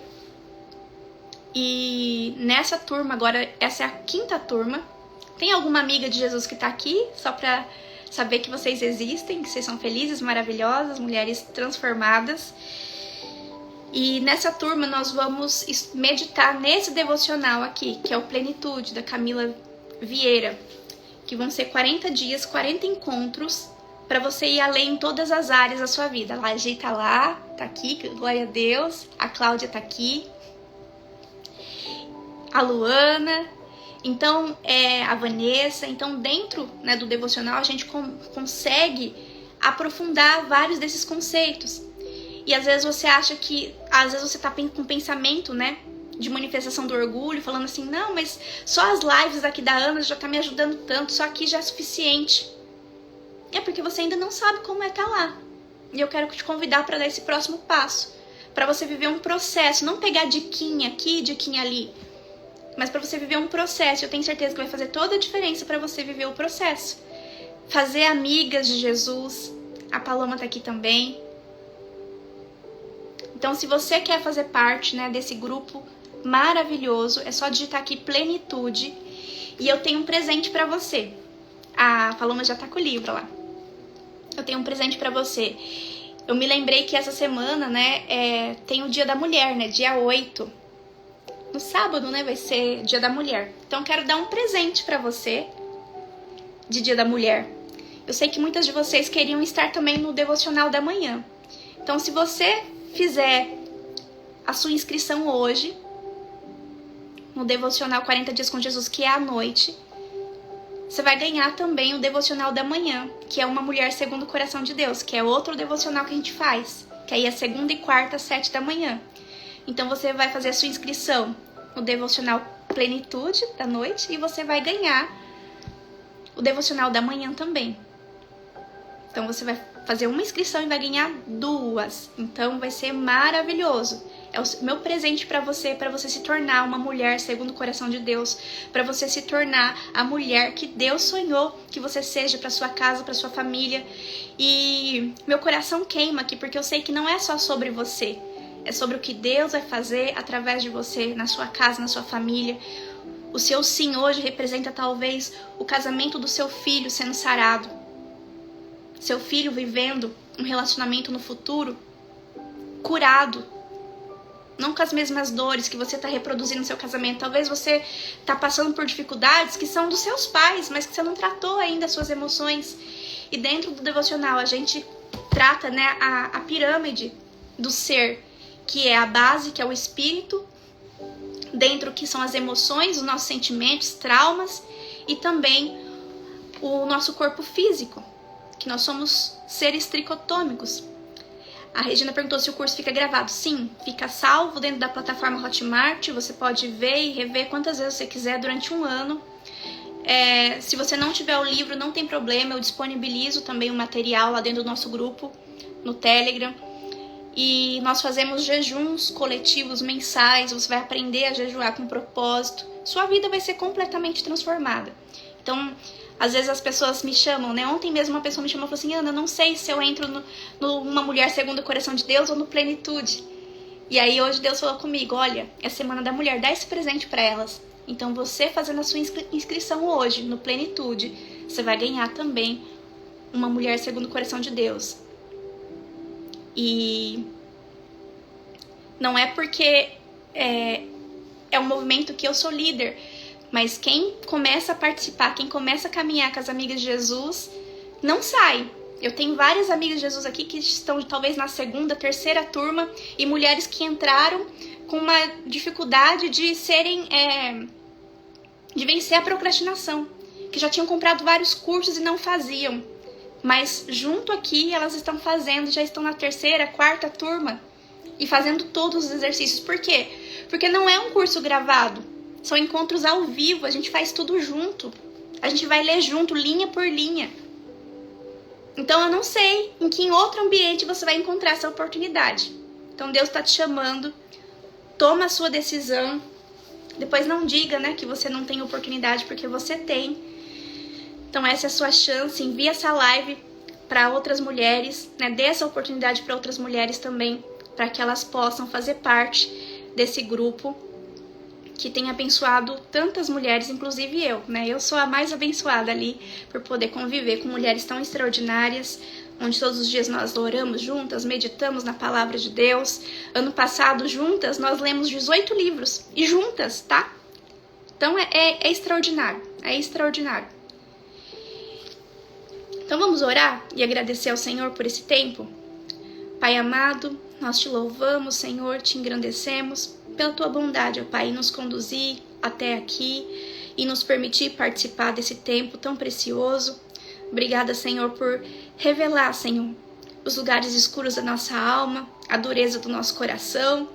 S1: E nessa turma agora, essa é a 5ª turma. Tem alguma amiga de Jesus que tá aqui, só pra saber que vocês existem, que vocês são felizes, maravilhosas, mulheres transformadas. E nessa turma nós vamos meditar nesse devocional aqui, que é o Plenitude, da Camila Vieira, que vão ser 40 dias, 40 encontros, para você ir além em todas as áreas da sua vida. A Laji tá lá, tá aqui, glória a Deus. A Cláudia tá aqui. A Luana. Então, a Vanessa. Então, dentro, né, do devocional, a gente consegue aprofundar vários desses conceitos. E às vezes você acha que... Às vezes você tá com pensamento, né, de manifestação do orgulho, falando assim, não, mas só as lives aqui da Ana já tá me ajudando tanto, só aqui já é suficiente. É porque você ainda não sabe como é estar lá. E eu quero te convidar para dar esse próximo passo, para você viver um processo, não pegar diquinha aqui, diquinha ali, mas para você viver um processo. Eu tenho certeza que vai fazer toda a diferença para você viver o processo. Fazer amigas de Jesus. A Paloma tá aqui também. Então, se você quer fazer parte, né, desse grupo maravilhoso, é só digitar aqui Plenitude. E eu tenho um presente para você. A Paloma já tá com o livro lá. Eu tenho um presente pra você. Eu me lembrei que essa semana, né, tem o Dia da Mulher, né, dia 8. No sábado, né, vai ser Dia da Mulher. Então, eu quero dar um presente pra você de Dia da Mulher. Eu sei que muitas de vocês queriam estar também no devocional da manhã. Então, se você fizer a sua inscrição hoje, no devocional 40 Dias com Jesus, que é à noite, você vai ganhar também o devocional da manhã, que é Uma Mulher Segundo o Coração de Deus, que é outro devocional que a gente faz, que aí é segunda e quarta, às 7 da manhã. Então você vai fazer a sua inscrição no devocional Plenitude da noite e você vai ganhar o devocional da manhã também. Então você vai fazer uma inscrição e vai ganhar 2. Então vai ser maravilhoso. É o meu presente para você se tornar uma mulher segundo o coração de Deus, para você se tornar a mulher que Deus sonhou que você seja para sua casa, para sua família. E meu coração queima aqui porque eu sei que não é só sobre você, é sobre o que Deus vai fazer através de você, na sua casa, na sua família. O seu sim hoje representa talvez o casamento do seu filho sendo sarado, seu filho vivendo um relacionamento no futuro curado, não com as mesmas dores que você está reproduzindo no seu casamento. Talvez você está passando por dificuldades que são dos seus pais, mas que você não tratou ainda as suas emoções. E dentro do devocional a gente trata, né, a pirâmide do ser, que é a base, que é o espírito, dentro que são as emoções, os nossos sentimentos, traumas, e também o nosso corpo físico, que nós somos seres tricotômicos. A Regina perguntou se o curso fica gravado. Sim, fica salvo dentro da plataforma Hotmart. Você pode ver e rever quantas vezes você quiser durante um ano. Se você não tiver o livro, não tem problema. Eu disponibilizo também o material lá dentro do nosso grupo, no Telegram. E nós fazemos jejuns coletivos mensais. Você vai aprender a jejuar com propósito. Sua vida vai ser completamente transformada. Então, às vezes as pessoas me chamam, né? Ontem mesmo uma pessoa me chamou e falou assim: Ana, não sei se eu entro no Uma Mulher Segundo o Coração de Deus ou no Plenitude. E aí hoje Deus falou comigo: olha, é a Semana da Mulher, dá esse presente para elas. Então você fazendo a sua inscrição hoje no Plenitude, você vai ganhar também Uma Mulher Segundo o Coração de Deus. E não é porque é um movimento que eu sou líder, mas quem começa a participar, quem começa a caminhar com as amigas de Jesus, não sai. Eu tenho várias amigas de Jesus aqui que estão talvez na segunda, terceira turma, e mulheres que entraram com uma dificuldade de serem, de vencer a procrastinação. que já tinham comprado vários cursos e não faziam. Mas junto aqui elas estão fazendo, já estão na 3ª, 4ª turma e fazendo todos os exercícios. Por quê? Porque não é um curso gravado, são encontros ao vivo, a gente faz tudo junto. A gente vai ler junto, linha por linha. Então eu não sei em que outro ambiente você vai encontrar essa oportunidade. Então Deus está te chamando, toma a sua decisão. Depois não diga, né, que você não tem oportunidade, porque você tem. Então essa é a sua chance, envia essa live para outras mulheres, né? Dê essa oportunidade para outras mulheres também, para que elas possam fazer parte desse grupo que tem abençoado tantas mulheres, inclusive eu, né? Eu sou a mais abençoada ali por poder conviver com mulheres tão extraordinárias, onde todos os dias nós oramos juntas, meditamos na palavra de Deus. Ano passado, juntas, nós lemos 18 livros, e juntas, tá? Então é extraordinário, é extraordinário. Então vamos orar e agradecer ao Senhor por esse tempo? Pai amado, nós te louvamos, Senhor, te engrandecemos pela tua bondade, ó Pai, em nos conduzir até aqui e nos permitir participar desse tempo tão precioso. Obrigada, Senhor, por revelar, Senhor, os lugares escuros da nossa alma, a dureza do nosso coração.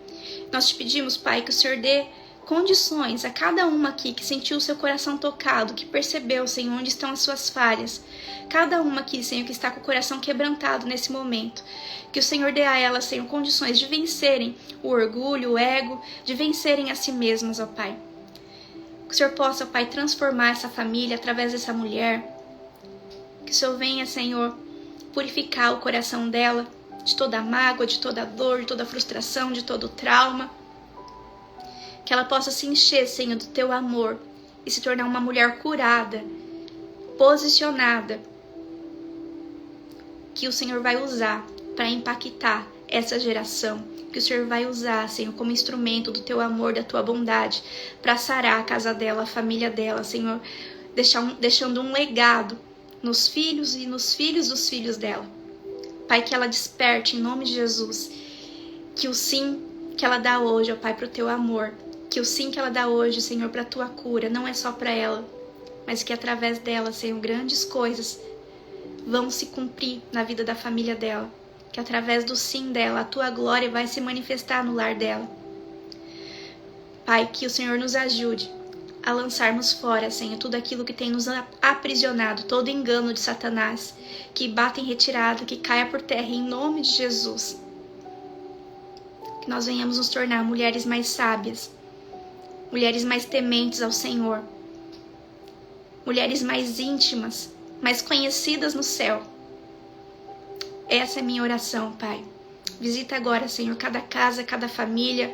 S1: Nós te pedimos, Pai, que o Senhor dê condições a cada uma aqui que sentiu o seu coração tocado, que percebeu, Senhor, onde estão as suas falhas. Cada uma aqui, Senhor, que está com o coração quebrantado nesse momento. Que o Senhor dê a elas, Senhor, condições de vencerem o orgulho, o ego, de vencerem a si mesmas, ó Pai. Que o Senhor possa, Pai, transformar essa família através dessa mulher. Que o Senhor venha, Senhor, purificar o coração dela de toda mágoa, de toda dor, de toda frustração, de todo trauma. Que ela possa se encher, Senhor, do teu amor e se tornar uma mulher curada, posicionada, que o Senhor vai usar para impactar essa geração, que o Senhor vai usar, Senhor, como instrumento do teu amor, da tua bondade, para sarar a casa dela, a família dela, Senhor, deixando um legado nos filhos e nos filhos dos filhos dela. Pai, que ela desperte em nome de Jesus, que o sim que ela dá hoje, ó Pai, para o teu amor, que o sim que ela dá hoje, Senhor, para a tua cura, não é só para ela, mas que através dela, Senhor, grandes coisas vão se cumprir na vida da família dela. Que através do sim dela, a tua glória vai se manifestar no lar dela. Pai, que o Senhor nos ajude a lançarmos fora, Senhor, tudo aquilo que tem nos aprisionado, todo engano de Satanás, que bata em retirada, que caia por terra em nome de Jesus. Que nós venhamos nos tornar mulheres mais sábias, mulheres mais tementes ao Senhor, mulheres mais íntimas, mais conhecidas no céu. Essa é a minha oração, Pai. Visita agora, Senhor, cada casa, cada família.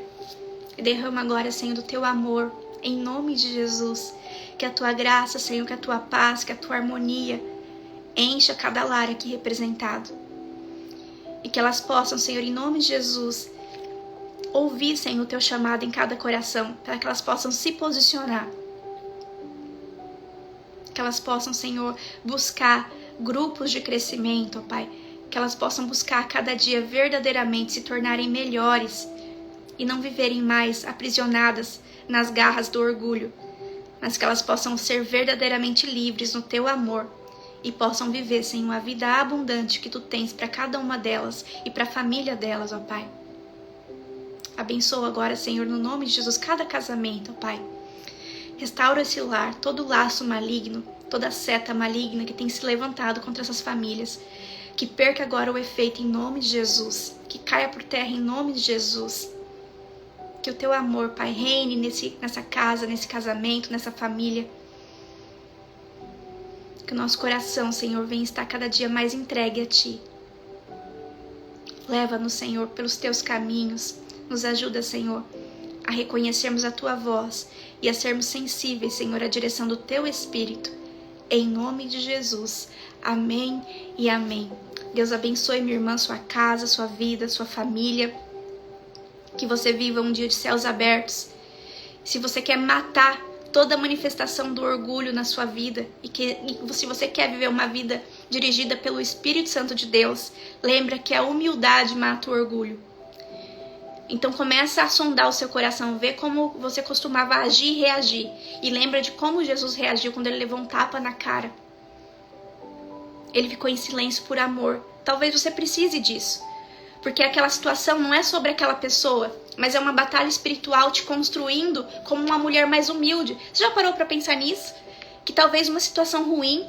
S1: E derrama agora, Senhor, do teu amor, em nome de Jesus. Que a tua graça, Senhor, que a tua paz, que a tua harmonia encha cada lar aqui representado. E que elas possam, Senhor, em nome de Jesus, ouvir, Senhor, o teu chamado em cada coração, para que elas possam se posicionar. Que elas possam, Senhor, buscar grupos de crescimento, ó Pai. Que elas possam buscar a cada dia verdadeiramente se tornarem melhores e não viverem mais aprisionadas nas garras do orgulho, mas que elas possam ser verdadeiramente livres no teu amor e possam viver, Senhor, a vida abundante que tu tens para cada uma delas e para a família delas, ó Pai. Abençoa agora, Senhor, no nome de Jesus, cada casamento, ó Pai. Restaura esse lar, todo laço maligno, toda seta maligna que tem se levantado contra essas famílias. Que perca agora o efeito em nome de Jesus. Que caia por terra em nome de Jesus. Que o teu amor, Pai, reine nessa casa, nesse casamento, nessa família. Que o nosso coração, Senhor, venha estar cada dia mais entregue a Ti. Leva-nos, Senhor, pelos Teus caminhos. Nos ajuda, Senhor, a reconhecermos a Tua voz e a sermos sensíveis, Senhor, à direção do Teu Espírito. Em nome de Jesus. Amém e amém. Deus abençoe, minha irmã, sua casa, sua vida, sua família. Que você viva um dia de céus abertos. Se você quer matar toda manifestação do orgulho na sua vida e se você quer viver uma vida dirigida pelo Espírito Santo de Deus, lembra que a humildade mata o orgulho. Então começa a sondar o seu coração, vê como você costumava agir e reagir. E lembra de como Jesus reagiu quando ele levou um tapa na cara. Ele ficou em silêncio por amor. Talvez você precise disso. Porque aquela situação não é sobre aquela pessoa, mas é uma batalha espiritual te construindo como uma mulher mais humilde. Você já parou para pensar nisso? Que talvez uma situação ruim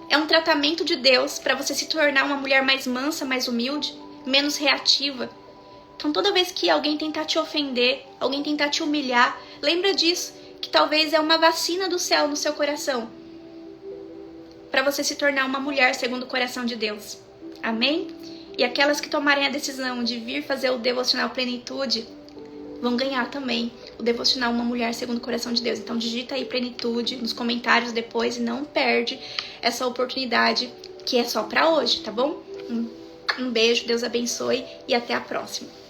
S1: é um tratamento de Deus para você se tornar uma mulher mais mansa, mais humilde, menos reativa. Então toda vez que alguém tentar te ofender, alguém tentar te humilhar, lembra disso, que talvez é uma vacina do céu no seu coração, para você se tornar uma mulher segundo o coração de Deus. Amém? E aquelas que tomarem a decisão de vir fazer o devocional Plenitude, vão ganhar também o devocional Uma Mulher Segundo o Coração de Deus. Então digita aí Plenitude nos comentários depois e não perde essa oportunidade que é só para hoje, tá bom? Um beijo, Deus abençoe e até a próxima.